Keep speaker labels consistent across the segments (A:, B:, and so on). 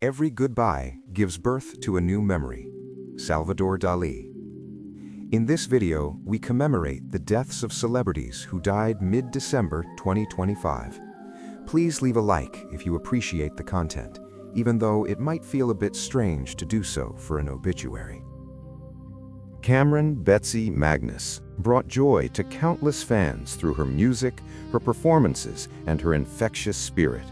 A: Every goodbye gives birth to a new memory. Salvador Dali. In this video, we commemorate the deaths of celebrities who died mid-December 2025. Please leave a like if you appreciate the content, even though it might feel a bit strange to do so for an obituary. Camryn Betsy Magness brought joy to countless fans through her music, her performances, and her infectious spirit.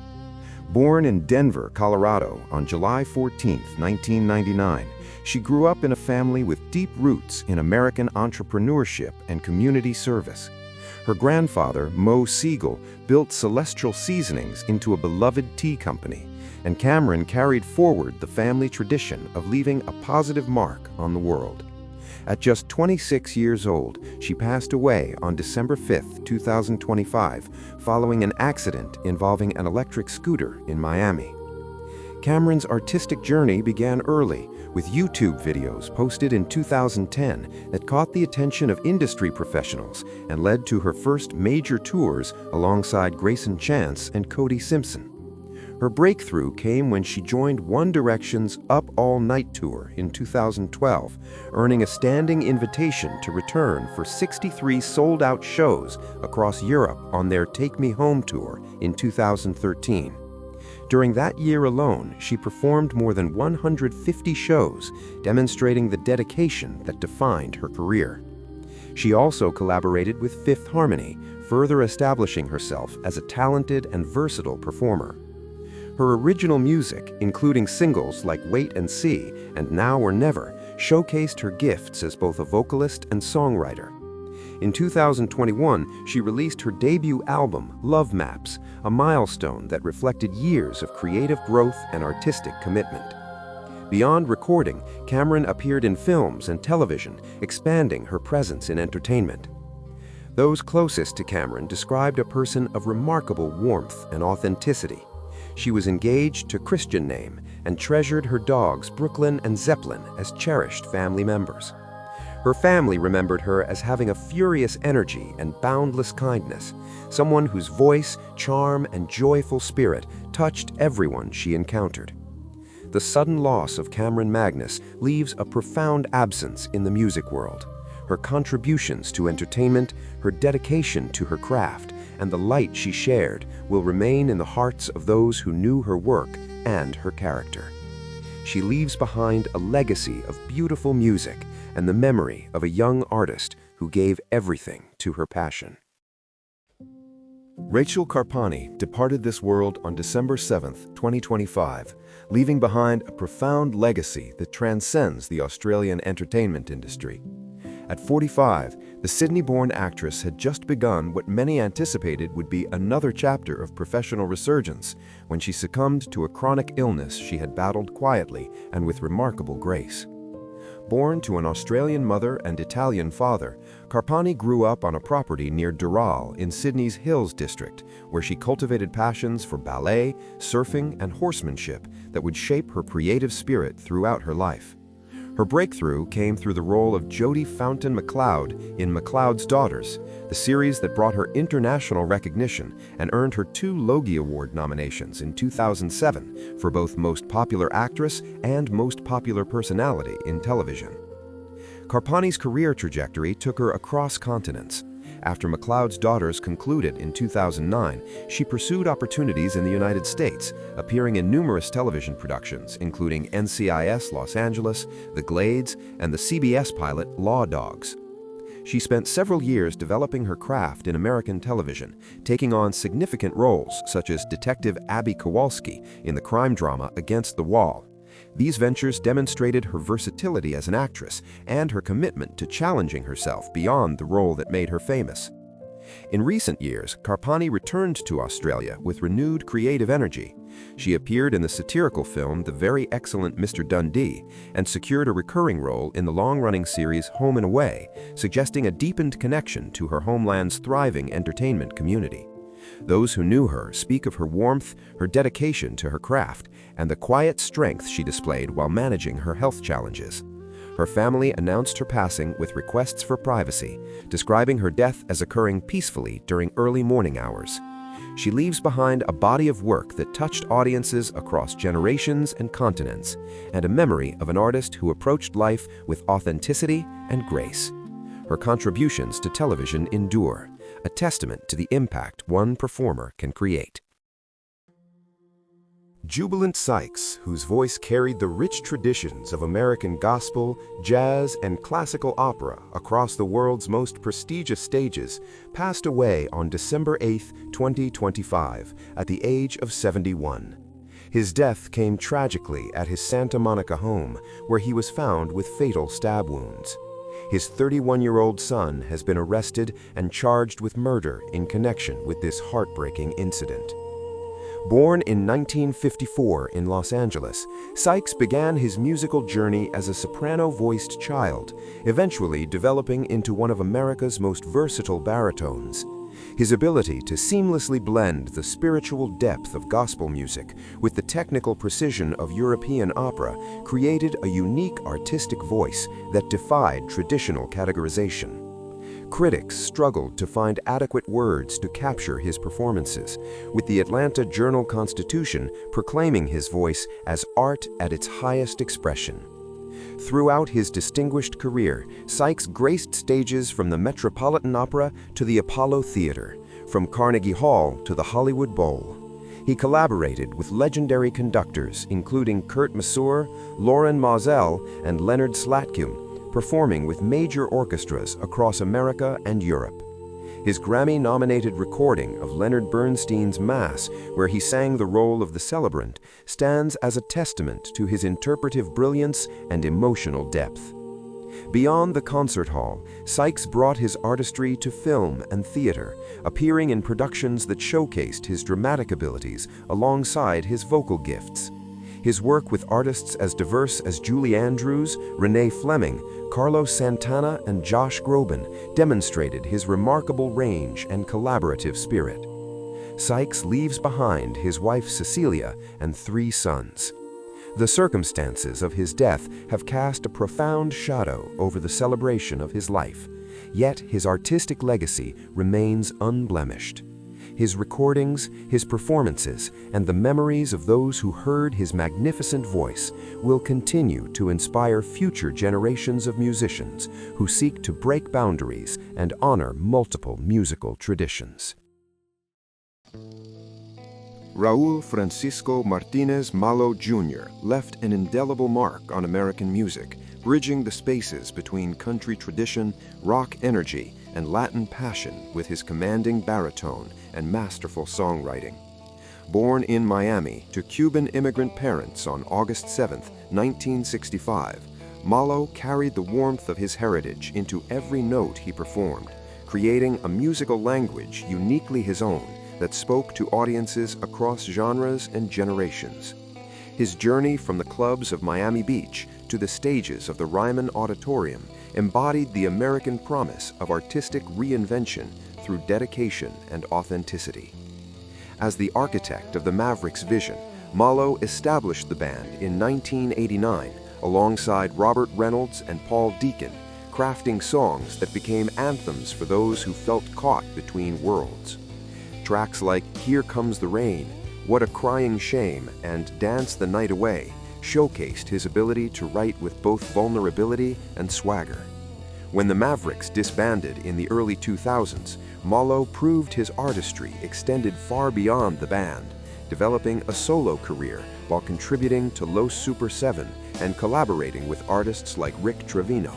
A: Born in Denver, Colorado on July 14, 1999, she grew up in a family with deep roots in American entrepreneurship and community service. Her grandfather, Mo Siegel, built Celestial Seasonings into a beloved tea company, and Camryn carried forward the family tradition of leaving a positive mark on the world. At just 26 years old, she passed away on December 5, 2025, following an accident involving an electric scooter in Miami. Camryn's artistic journey began early, with YouTube videos posted in 2010 that caught the attention of industry professionals and led to her first major tours alongside Grayson Chance and Cody Simpson. Her breakthrough came when she joined One Direction's Up All Night tour in 2012, earning a standing invitation to return for 63 sold-out shows across Europe on their Take Me Home tour in 2013. During that year alone, she performed more than 150 shows, demonstrating the dedication that defined her career. She also collaborated with Fifth Harmony, further establishing herself as a talented and versatile performer. Her original music, including singles like Wait and See and Now or Never, showcased her gifts as both a vocalist and songwriter. In 2021, she released her debut album, Love Maps, a milestone that reflected years of creative growth and artistic commitment. Beyond recording, Camryn appeared in films and television, expanding her presence in entertainment. Those closest to Camryn described a person of remarkable warmth and authenticity. She was engaged to Christian name and treasured her dogs Brooklyn and Zeppelin as cherished family members. Her family remembered her as having a furious energy and boundless kindness, someone whose voice, charm, and joyful spirit touched everyone she encountered. The sudden loss of Camryn Magness leaves a profound absence in the music world. Her contributions to entertainment, her dedication to her craft, and the light she shared will remain in the hearts of those who knew her work and her character. She leaves behind a legacy of beautiful music and the memory of a young artist who gave everything to her passion. Rachael Carpani departed this world on December 7, 2025, leaving behind a profound legacy that transcends the Australian entertainment industry. At 45, the Sydney-born actress had just begun what many anticipated would be another chapter of professional resurgence when she succumbed to a chronic illness she had battled quietly and with remarkable grace. Born to an Australian mother and Italian father, Carpani grew up on a property near Dural in Sydney's Hills district, where she cultivated passions for ballet, surfing, and horsemanship that would shape her creative spirit throughout her life. Her breakthrough came through the role of Jodi Fountain McLeod in McLeod's Daughters, the series that brought her international recognition and earned her 2 Logie Award nominations in 2007 for both Most Popular Actress and Most Popular Personality in television. Carpani's career trajectory took her across continents. After McLeod's Daughters concluded in 2009, she pursued opportunities in the United States, appearing in numerous television productions, including NCIS Los Angeles, The Glades, and the CBS pilot Law Dogs. She spent several years developing her craft in American television, taking on significant roles such as Detective Abby Kowalski in the crime drama Against the Wall. These ventures demonstrated her versatility as an actress and her commitment to challenging herself beyond the role that made her famous. In recent years, Carpani returned to Australia with renewed creative energy. She appeared in the satirical film The Very Excellent Mr. Dundee and secured a recurring role in the long-running series Home and Away, suggesting a deepened connection to her homeland's thriving entertainment community. Those who knew her speak of her warmth, her dedication to her craft, and the quiet strength she displayed while managing her health challenges. Her family announced her passing with requests for privacy, describing her death as occurring peacefully during early morning hours. She leaves behind a body of work that touched audiences across generations and continents, and a memory of an artist who approached life with authenticity and grace. Her contributions to television endure, a testament to the impact one performer can create. Jubilant Sykes, whose voice carried the rich traditions of American gospel, jazz, and classical opera across the world's most prestigious stages, passed away on December 8, 2025, at the age of 71. His death came tragically at his Santa Monica home, where he was found with fatal stab wounds. His 31-year-old son has been arrested and charged with murder in connection with this heartbreaking incident. Born in 1954 in Los Angeles, Sykes began his musical journey as a soprano-voiced child, eventually developing into one of America's most versatile baritones. His ability to seamlessly blend the spiritual depth of gospel music with the technical precision of European opera created a unique artistic voice that defied traditional categorization. Critics struggled to find adequate words to capture his performances, with the Atlanta Journal-Constitution proclaiming his voice as art at its highest expression. Throughout his distinguished career, Sykes graced stages from the Metropolitan Opera to the Apollo Theater, from Carnegie Hall to the Hollywood Bowl. He collaborated with legendary conductors including Kurt Masur, Loren Mausel, and Leonard Slatkin, performing with major orchestras across America and Europe. His Grammy-nominated recording of Leonard Bernstein's Mass, where he sang the role of the celebrant, stands as a testament to his interpretive brilliance and emotional depth. Beyond the concert hall, Sykes brought his artistry to film and theater, appearing in productions that showcased his dramatic abilities alongside his vocal gifts. His work with artists as diverse as Julie Andrews, Renee Fleming, Carlos Santana, and Josh Groban demonstrated his remarkable range and collaborative spirit. Sykes leaves behind his wife Cecilia and 3 sons. The circumstances of his death have cast a profound shadow over the celebration of his life, yet his artistic legacy remains unblemished. His recordings, his performances, and the memories of those who heard his magnificent voice will continue to inspire future generations of musicians who seek to break boundaries and honor multiple musical traditions. Raul Francisco Martínez-Malo Jr. left an indelible mark on American music, bridging the spaces between country tradition, rock energy, and Latin passion with his commanding baritone and masterful songwriting. Born in Miami to Cuban immigrant parents on August 7, 1965, Malo carried the warmth of his heritage into every note he performed, creating a musical language uniquely his own that spoke to audiences across genres and generations. His journey from the clubs of Miami Beach to the stages of the Ryman Auditorium embodied the American promise of artistic reinvention through dedication and authenticity. As the architect of the Mavericks' vision, Malo established the band in 1989 alongside Robert Reynolds and Paul Deacon, crafting songs that became anthems for those who felt caught between worlds. Tracks like Here Comes the Rain, What a Crying Shame, and Dance the Night Away showcased his ability to write with both vulnerability and swagger. When the Mavericks disbanded in the early 2000s, Malo proved his artistry extended far beyond the band, developing a solo career while contributing to Los Super 7 and collaborating with artists like Rick Trevino.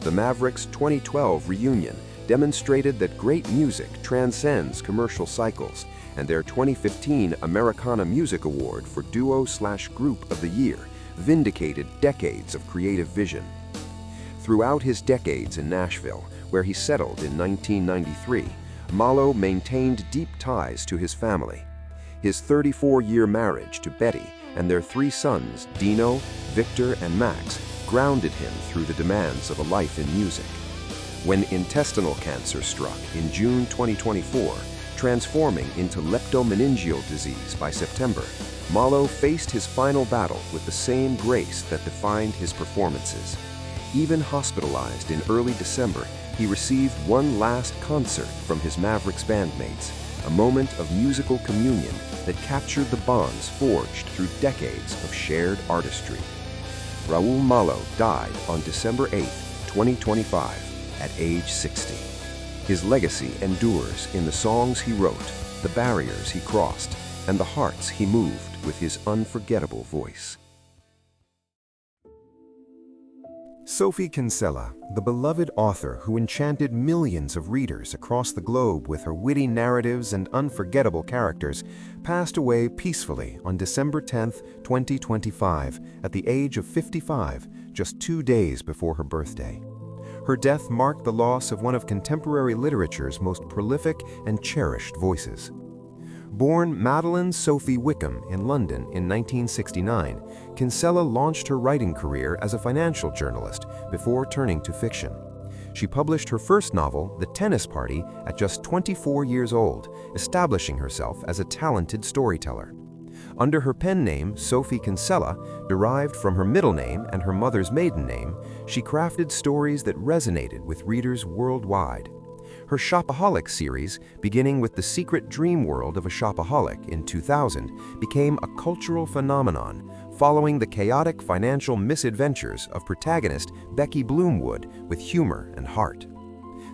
A: The Mavericks' 2012 reunion demonstrated that great music transcends commercial cycles, and their 2015 Americana Music Award for Duo/Group of the Year vindicated decades of creative vision. Throughout his decades in Nashville, where he settled in 1993, Malo maintained deep ties to his family. His 34-year marriage to Betty and their 3 sons, Dino, Victor, and Max, grounded him through the demands of a life in music. When intestinal cancer struck in June 2024, transforming into leptomeningeal disease by September, Malo faced his final battle with the same grace that defined his performances. Even hospitalized in early December, he received one last concert from his Mavericks bandmates,
B: a moment of musical communion that captured the bonds forged through decades of shared artistry. Raul Malo died on December 8, 2025, at age 60. His legacy endures in the songs he wrote, the barriers he crossed, and the hearts he moved with his unforgettable voice.
A: Sophie Kinsella, the beloved author who enchanted millions of readers across the globe with her witty narratives and unforgettable characters, passed away peacefully on December 10, 2025, at the age of 55, just 2 days before her birthday. Her death marked the loss of one of contemporary literature's most prolific and cherished voices. Born Madeline Sophie Wickham in London in 1969, Kinsella launched her writing career as a financial journalist before turning to fiction. She published her first novel, The Tennis Party, at just 24 years old, establishing herself as a talented storyteller. Under her pen name, Sophie Kinsella, derived from her middle name and her mother's maiden name, she crafted stories that resonated with readers worldwide. Her Shopaholic series, beginning with The Secret Dream World of a Shopaholic in 2000, became a cultural phenomenon, following the chaotic financial misadventures of protagonist Becky Bloomwood with humor and heart.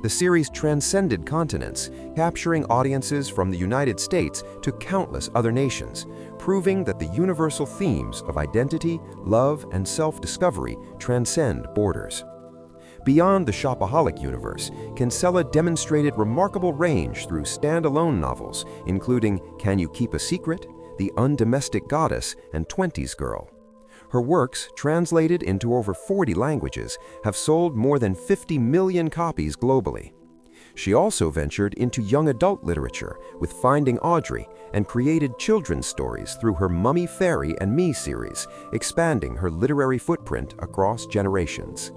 A: The series transcended continents, capturing audiences from the United States to countless other nations, proving that the universal themes of identity, love, and self-discovery transcend borders. Beyond the Shopaholic universe, Kinsella demonstrated remarkable range through standalone novels, including Can You Keep a Secret?, The Undomestic Goddess, and 20s Girl. Her works, translated into over 40 languages, have sold more than 50 million copies globally. She also ventured into young adult literature with Finding Audrey and created children's stories through her Mummy Fairy and Me series, expanding her literary footprint across generations.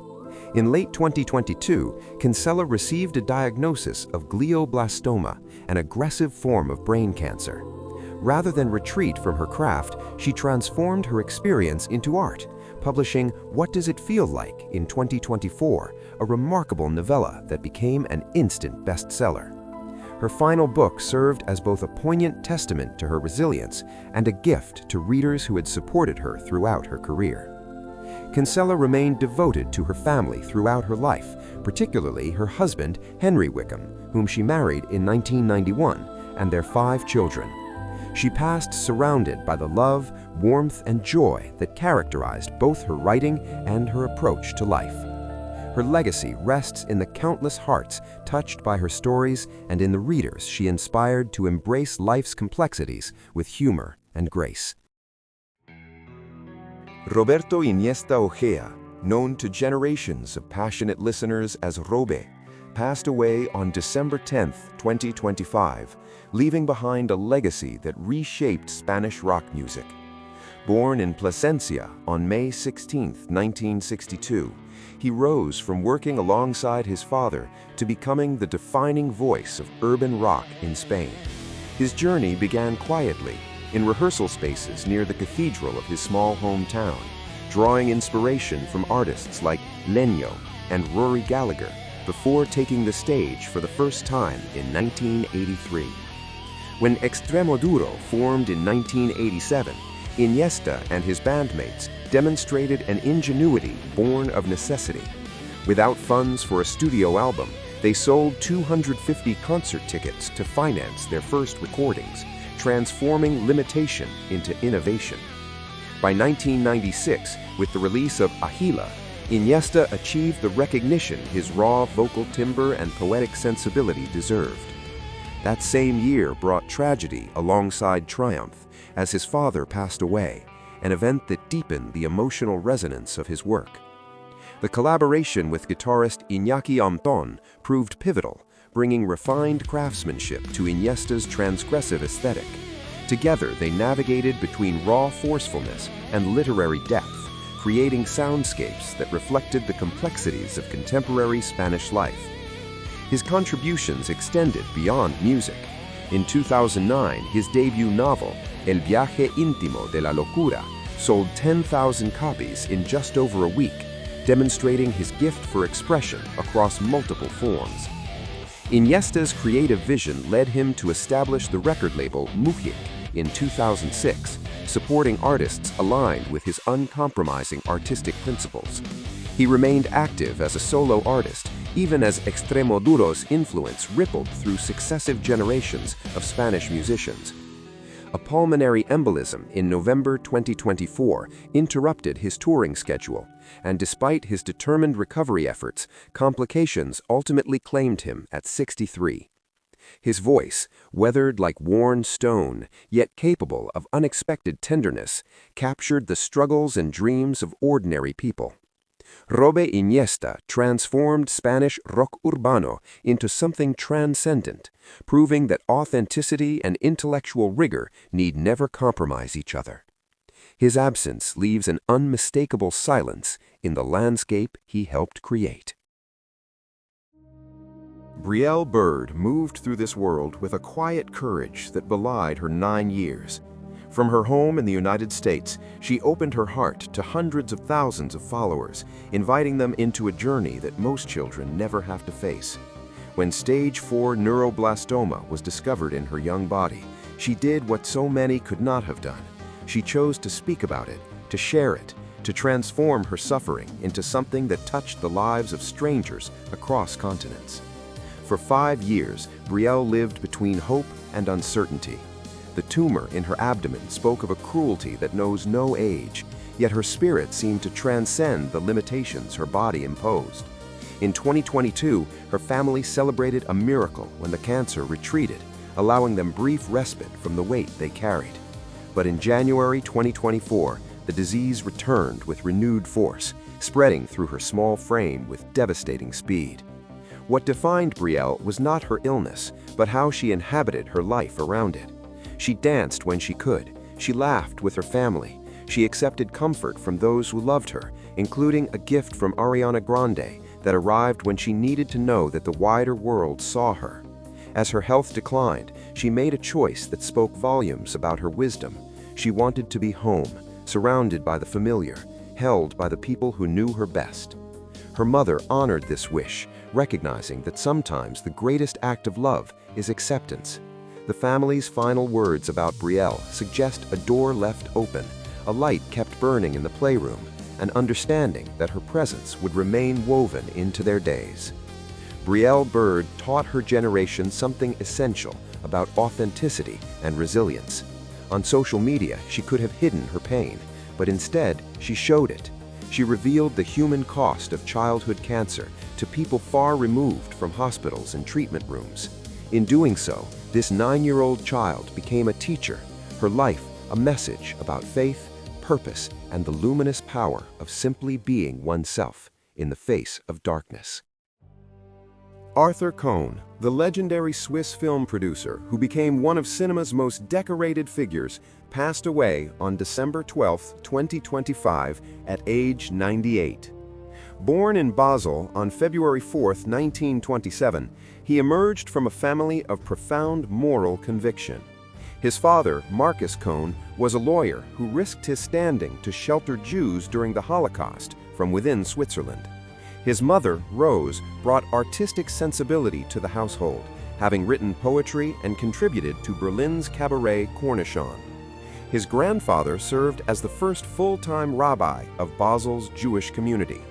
A: In late 2022, Kinsella received a diagnosis of glioblastoma, an aggressive form of brain cancer. Rather than retreat from her craft, she transformed her experience into art, publishing What Does It Feel Like in 2024, a remarkable novella that became an instant bestseller. Her final book served as both a poignant testament to her resilience and a gift to readers who had supported her throughout her career. Kinsella remained devoted to her family throughout her life, particularly her husband, Henry Wickham, whom she married in 1991, and their 5 children. She passed surrounded by the love, warmth, and joy that characterized both her writing and her approach to life. Her legacy rests in the countless hearts touched by her stories and in the readers she inspired to embrace life's complexities with humor and grace. Roberto Iniesta Ojea, known to generations of passionate listeners as Robe, passed away on December 10, 2025, leaving behind a legacy that reshaped Spanish rock music. Born in Plasencia on May 16, 1962, he rose from working alongside his father to becoming the defining voice of urban rock in Spain. His journey began quietly, in rehearsal spaces near the cathedral of his small hometown, drawing inspiration from artists like Lenyo and Rory Gallagher before taking the stage for the first time in 1983. When Extremoduro formed in 1987, Iniesta and his bandmates demonstrated an ingenuity born of necessity. Without funds for a studio album, they sold 250 concert tickets to finance their first recordings, transforming limitation into innovation. By 1996, with the release of Ahila, Iniesta achieved the recognition his raw vocal timbre and poetic sensibility deserved. That same year brought tragedy alongside triumph, as his father passed away, an event that deepened the emotional resonance of his work. The collaboration with guitarist Iñaki Amton proved pivotal, bringing refined craftsmanship to Iniesta's transgressive aesthetic. Together, they navigated between raw forcefulness and literary depth, creating soundscapes that reflected the complexities of contemporary Spanish life. His contributions extended beyond music. In 2009, his debut novel, El viaje íntimo de la locura, sold 10,000 copies in just over a week, demonstrating his gift for expression across multiple forms.
B: Iniesta's creative vision led him to establish the record label Mujic in 2006, supporting artists aligned with his uncompromising artistic principles. He remained active as a solo artist, even as Extremoduro's influence rippled through successive generations of Spanish musicians. A pulmonary embolism in November 2024 interrupted his touring schedule, and despite his determined recovery efforts, complications ultimately claimed him at 63. His voice, weathered like worn stone, yet capable of unexpected tenderness, captured the struggles and dreams of ordinary people. Roberto Iniesta transformed Spanish rock urbano into something transcendent, proving that authenticity and intellectual rigor need never compromise each other. His absence leaves an unmistakable silence in the landscape he helped create.
A: Brielle Bird moved through this world with a quiet courage that belied her 9 years. From her home in the United States, she opened her heart to hundreds of thousands of followers, inviting them into a journey that most children never have to face. When stage 4 neuroblastoma was discovered in her young body, she did what so many could not have done. She chose to speak about it, to share it, to transform her suffering into something that touched the lives of strangers across continents. For 5 years, Brielle lived between hope and uncertainty. The tumor in her abdomen spoke of a cruelty that knows no age, yet her spirit seemed to transcend the limitations her body imposed. In 2022, her family celebrated a miracle when the cancer retreated, allowing them brief respite from the weight they carried. But in January 2024, the disease returned with renewed force, spreading through her small frame with devastating speed. What defined Brielle was not her illness, but how she inhabited her life around it. She danced when she could. She laughed with her family. She accepted comfort from those who loved her, including a gift from Ariana Grande that arrived when she needed to know that the wider world saw her. As her health declined, she made a choice that spoke volumes about her wisdom. She wanted to be home, surrounded by the familiar, held by the people who knew her best. Her mother honored this wish, recognizing that sometimes the greatest act of love is acceptance. The family's final words about Brielle suggest a door left open, a light kept burning in the playroom, an understanding that her presence would remain woven into their days. Brielle Bird taught her generation something essential about authenticity and resilience. On social media, she could have hidden her pain, but instead, she showed it. She revealed the human cost of childhood cancer to people far removed from hospitals and treatment rooms. In doing so, this 9-year-old child became a teacher, her life a message about faith, purpose, and the luminous power of simply being oneself in the face of darkness. Arthur Cohn, the legendary Swiss film producer who became one of cinema's most decorated figures, passed away on December 12, 2025, at age 98. Born in Basel on February 4, 1927, he emerged from a family of profound moral conviction. His father, Marcus Cohn, was a lawyer who risked his standing to shelter Jews during the Holocaust from within Switzerland. His mother, Rose, brought artistic sensibility to the household, having written poetry and contributed to Berlin's cabaret Cornichon. His grandfather served as the first full-time rabbi of Basel's Jewish community.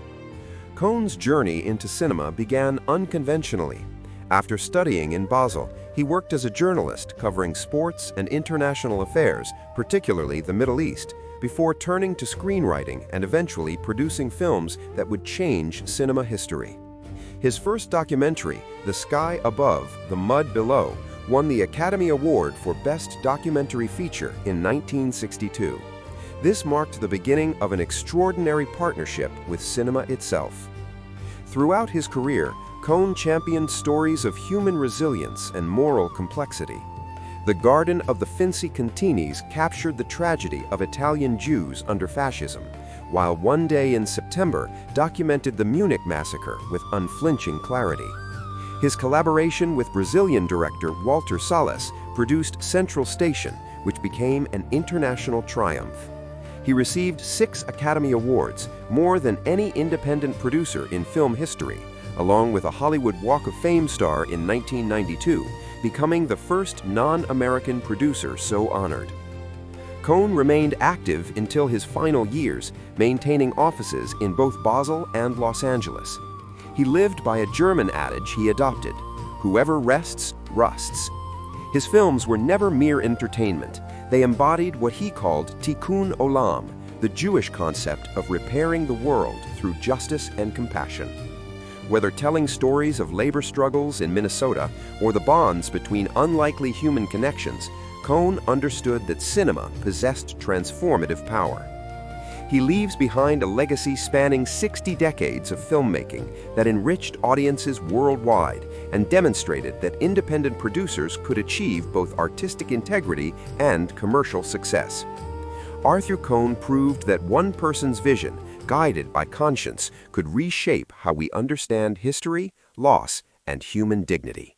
A: Cohn's journey into cinema began unconventionally. After studying in Basel, he worked as a journalist covering sports and international affairs, particularly the Middle East, before turning to screenwriting and eventually producing films that would change cinema history. His first documentary, The Sky Above, The Mud Below, won the Academy Award for Best Documentary Feature in 1962. This marked the beginning of an extraordinary partnership with cinema itself. Throughout his career, Cohn championed stories of human resilience and moral complexity. The Garden of the Finzi-Continis captured the tragedy of Italian Jews under fascism, while One Day in September documented the Munich massacre with unflinching clarity. His collaboration with Brazilian director Walter Salles produced Central Station, which became an international triumph. He received 6 Academy Awards, more than any independent producer in film history,
B: along with a Hollywood Walk of Fame star in 1992, becoming the first non-American producer so honored. Cohn remained active until his final years, maintaining offices in both Basel and Los Angeles. He lived by a German adage he adopted: "Whoever rests, rusts." His films were never mere entertainment. They embodied what he called tikkun olam, the Jewish concept of repairing the world through justice and compassion. Whether telling stories of labor struggles in Minnesota or the bonds between unlikely human connections, Cohn understood that cinema possessed transformative power. He leaves behind a legacy spanning 60 decades of filmmaking that enriched audiences worldwide and demonstrated that independent producers could achieve both artistic integrity and commercial success. Arthur Cohn proved that one person's vision, guided by conscience, could reshape how we understand history, loss, and human dignity.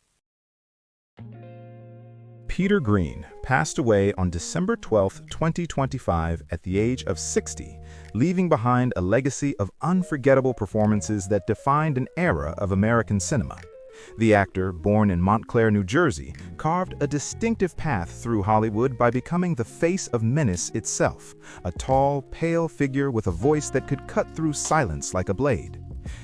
C: Peter Greene passed away on December 12, 2025, at the age of 60, leaving behind a legacy of unforgettable performances that defined an era of American cinema. The actor, born in Montclair, New Jersey, carved a distinctive path through Hollywood by becoming the face of menace itself, a tall, pale figure with a voice that could cut through silence like a blade.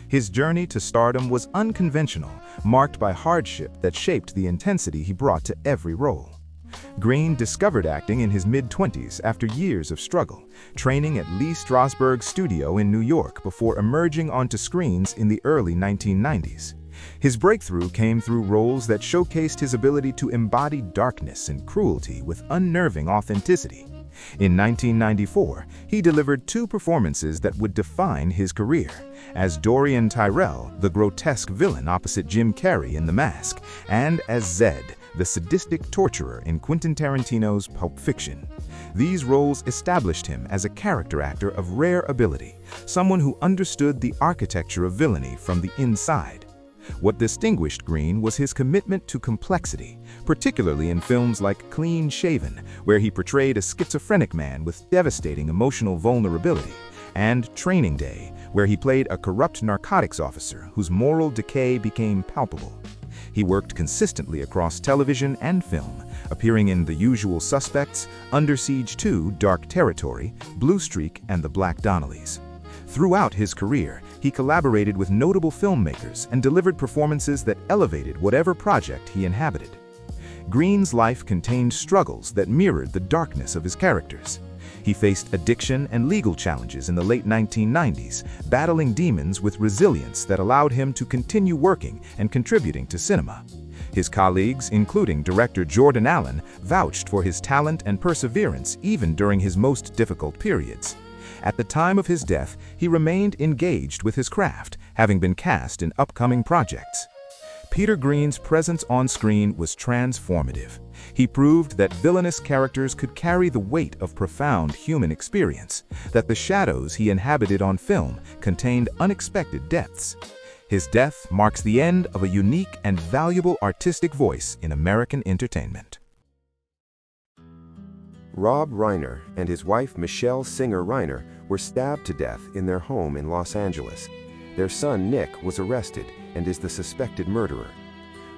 C: His journey to stardom was unconventional, marked by hardship that shaped the intensity he brought to every role. Greene discovered acting in his mid-20s after years of struggle, training at Lee Strasberg's studio in New York before emerging onto screens in the early 1990s. His breakthrough came through roles that showcased his ability to embody darkness and cruelty with unnerving authenticity. In 1994, he delivered two performances that would define his career, as Dorian Tyrell, the grotesque villain opposite Jim Carrey in The Mask, and as Zed, the sadistic torturer in Quentin Tarantino's Pulp Fiction. These roles established him as a character actor of rare ability, someone who understood the architecture of villainy from the inside. What distinguished Greene was his commitment to complexity, particularly in films like Clean Shaven, where he portrayed a schizophrenic man with devastating emotional vulnerability, and Training Day, where he played a corrupt narcotics officer whose moral decay became palpable. He worked consistently across television and film, appearing in The Usual Suspects, Under Siege 2: Dark Territory, Blue Streak, and The Black Donnellys. Throughout his career, he collaborated with notable filmmakers and delivered performances that elevated whatever project he inhabited. Greene's life contained struggles that mirrored the darkness of his characters. He faced addiction and legal challenges in the late 1990s, battling demons with resilience that allowed him to continue working and contributing to cinema. His colleagues, including director Jordan Allen, vouched for his talent and perseverance even during his most difficult periods. At the time of his death, he remained engaged with his craft, having been cast in upcoming projects. Peter Greene's presence on screen was transformative. He proved that villainous characters could carry the weight of profound human experience, that the shadows he inhabited on film contained unexpected depths. His death marks the end of a unique and valuable artistic voice in American entertainment.
B: Rob Reiner and his wife Michele Singer Reiner were stabbed to death in their home in Los Angeles. Their son Nick was arrested and is the suspected murderer.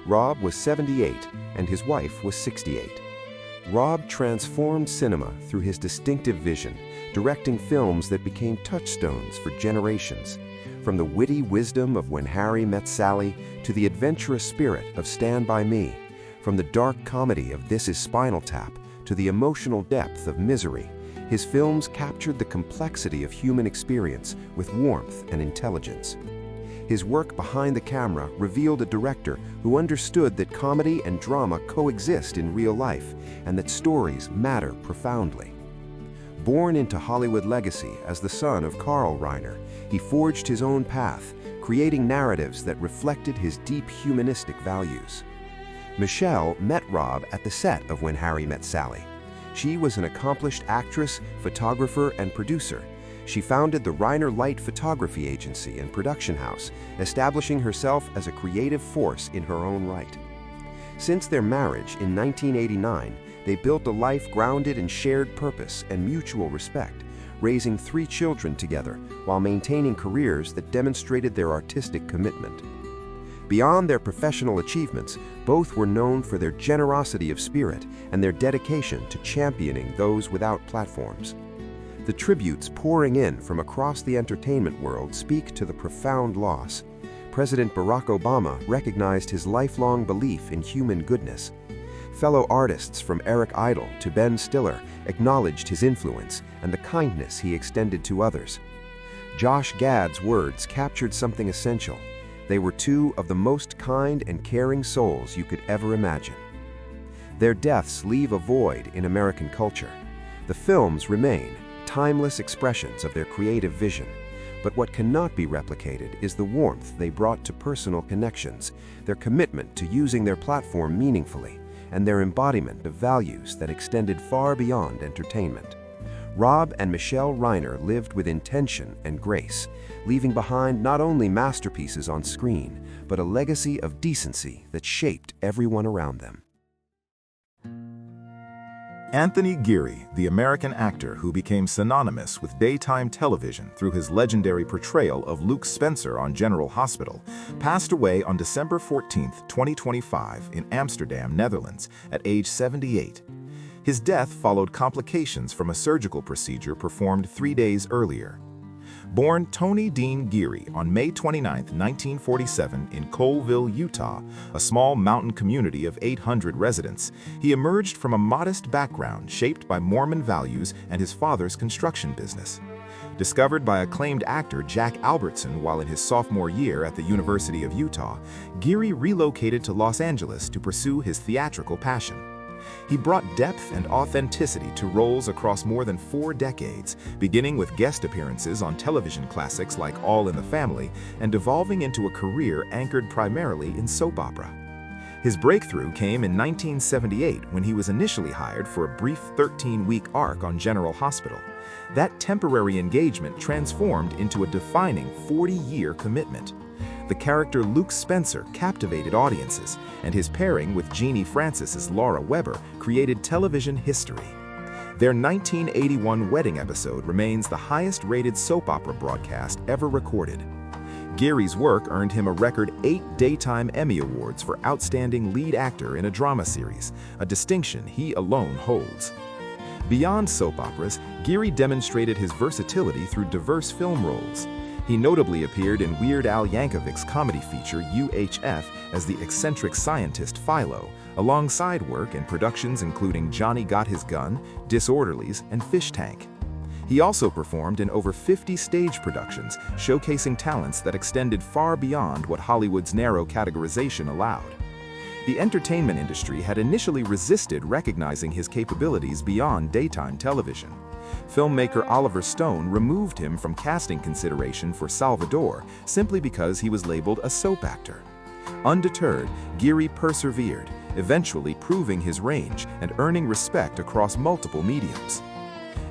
B: Rob was 78 and his wife was 68. Rob transformed cinema through his distinctive vision, directing films that became touchstones for generations. From the witty wisdom of When Harry Met Sally to the adventurous spirit of Stand By Me, from the dark comedy of This Is Spinal Tap to the emotional depth of Misery, his films captured the complexity of human experience with warmth and intelligence. His work behind the camera revealed a director who understood that comedy and drama coexist in real life and that stories matter profoundly. Born into Hollywood legacy as the son of Carl Reiner, he forged his own path, creating narratives that reflected his deep humanistic values. Michele met Rob at the set of When Harry Met Sally. She was an accomplished actress, photographer, and producer. She founded the Reiner Light Photography Agency and production house, establishing herself as a creative force in her own right. Since their marriage in 1989, they built a life grounded in shared purpose and mutual respect, raising 3 children together while maintaining careers that demonstrated their artistic commitment. Beyond their professional achievements, both were known for their generosity of spirit and their dedication to championing those without platforms. The tributes pouring in from across the entertainment world speak to the profound loss. President Barack Obama recognized his lifelong belief in human goodness. Fellow artists from Eric Idle to Ben Stiller acknowledged his influence and the kindness he extended to others. Josh Gad's words captured something essential. They were two of the most kind and caring souls you could ever imagine. Their deaths leave a void in American culture. The films remain timeless expressions of their creative vision, but what cannot be replicated is the warmth they brought to personal connections, their commitment to using their platform meaningfully, and their embodiment of values that extended far beyond entertainment. Rob and Michele Reiner lived with intention and grace, leaving behind not only masterpieces on screen, but a legacy of decency that shaped everyone around them.
C: Anthony Geary, the American actor who became synonymous with daytime television through his legendary portrayal of Luke Spencer on General Hospital, passed away on December 14, 2025 in Amsterdam, Netherlands, at age 78. His death followed complications from a surgical procedure performed 3 days earlier. Born Tony Dean Geary on May 29, 1947 in Colville, Utah, a small mountain community of 800 residents, he emerged from a modest background shaped by Mormon values and his father's construction business. Discovered by acclaimed actor Jack Albertson while in his sophomore year at the University of Utah, Geary relocated to Los Angeles to pursue his theatrical passion. He brought depth and authenticity to roles across more than 4 decades, beginning with guest appearances on television classics like All in the Family and devolving into a career anchored primarily in soap opera. His breakthrough came in 1978 when he was initially hired for a brief 13-week arc on General Hospital. That temporary engagement transformed into a defining 40-year commitment. The character Luke Spencer captivated audiences, and his pairing with Jeannie Francis's Laura Weber created television history. Their 1981 wedding episode remains the highest-rated soap opera broadcast ever recorded. Geary's work earned him a record 8 Daytime Emmy Awards for Outstanding Lead Actor in a Drama Series, a distinction he alone holds. Beyond soap operas, Geary demonstrated his versatility through diverse film roles. He notably appeared in Weird Al Yankovic's comedy feature UHF as the eccentric scientist Philo, alongside work in productions including Johnny Got His Gun, Disorderlies, and Fish Tank. He also performed in over 50 stage productions, showcasing talents that extended far beyond what Hollywood's narrow categorization allowed. The entertainment industry had initially resisted recognizing his capabilities beyond daytime television. Filmmaker Oliver Stone removed him from casting consideration for Salvador simply because he was labeled a soap actor. Undeterred, Geary persevered, eventually proving his range and earning respect across multiple mediums.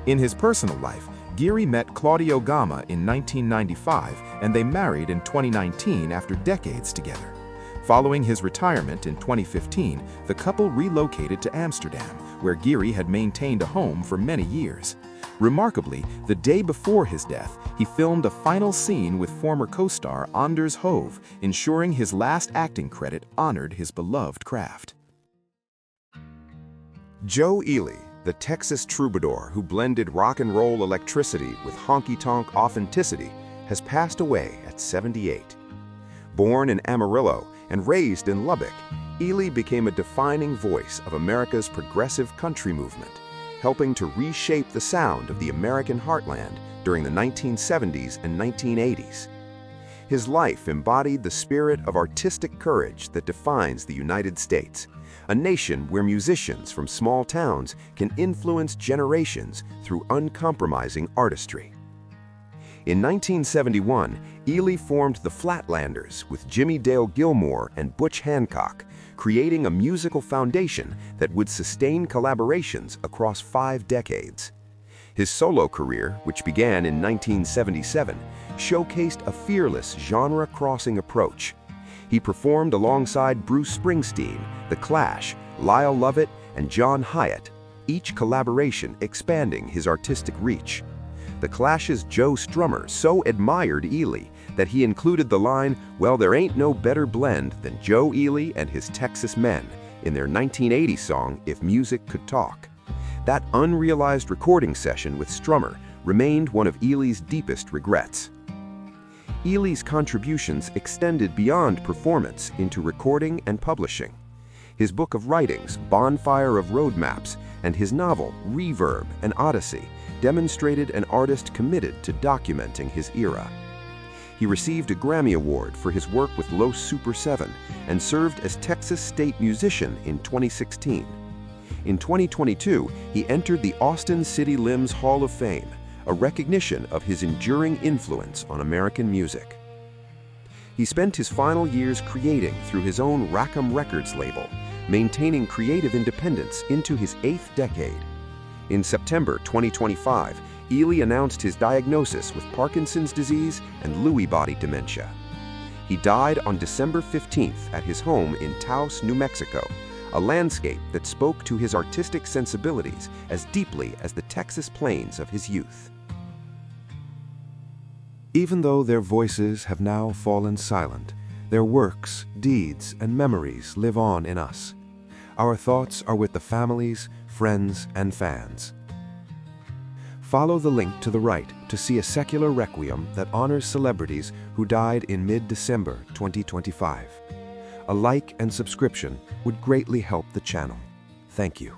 C: In his personal life, Geary met Claudio Gama in 1995, and they married in 2019 after decades together. Following his retirement in 2015, the couple relocated to Amsterdam, where Geary had maintained a home for many years. Remarkably, the day before his death, he filmed a final scene with former co-star Anders Hove, ensuring his last acting credit honored his beloved craft.
A: Joe Ely, the Texas troubadour who blended rock and roll electricity with honky-tonk authenticity, has passed away at 78. Born in Amarillo and raised in Lubbock, Ely became a defining voice of America's progressive country movement, helping to reshape the sound of the American heartland during the 1970s and 1980s. His life embodied the spirit of artistic courage that defines the United States, a nation where musicians from small towns can influence generations through uncompromising artistry. In 1971, Ely formed the Flatlanders with Jimmy Dale Gilmore and Butch Hancock, creating a musical foundation that would sustain collaborations across 5 decades. His solo career, which began in 1977, showcased a fearless genre-crossing approach. He performed alongside Bruce Springsteen, The Clash, Lyle Lovett, and John Hyatt, each collaboration expanding his artistic reach.
B: The Clash's Joe Strummer so admired Ely that he included the line, "Well, there ain't no better blend than Joe Ely and his Texas Men," in their 1980 song, If Music Could Talk. That unrealized recording session with Strummer remained one of Ely's deepest regrets. Ely's contributions extended beyond performance into recording and publishing. His book of writings, Bonfire of Road Maps, and his novel, Reverb, an Odyssey, demonstrated an artist committed to documenting his era. He received a Grammy Award for his work with Los Super 7 and served as Texas State Musician in 2016. In 2022, he entered the Austin City Lim's Hall of Fame, a recognition of his enduring influence on American music. He spent his final years creating through his own Rackham Records label, maintaining creative independence into his 8th decade. In September 2025, Ely announced his diagnosis with Parkinson's disease and Lewy body dementia. He died on December 15th at his home in Taos, New Mexico, a landscape that spoke to his artistic sensibilities as deeply as the Texas plains of his youth.
A: Even though their voices have now fallen silent, their works, deeds, and memories live on in us. Our thoughts are with the families, friends, and fans. Follow the link to the right to see a secular requiem that honors celebrities who died in mid-December 2025. A like and subscription would greatly help the channel. Thank you.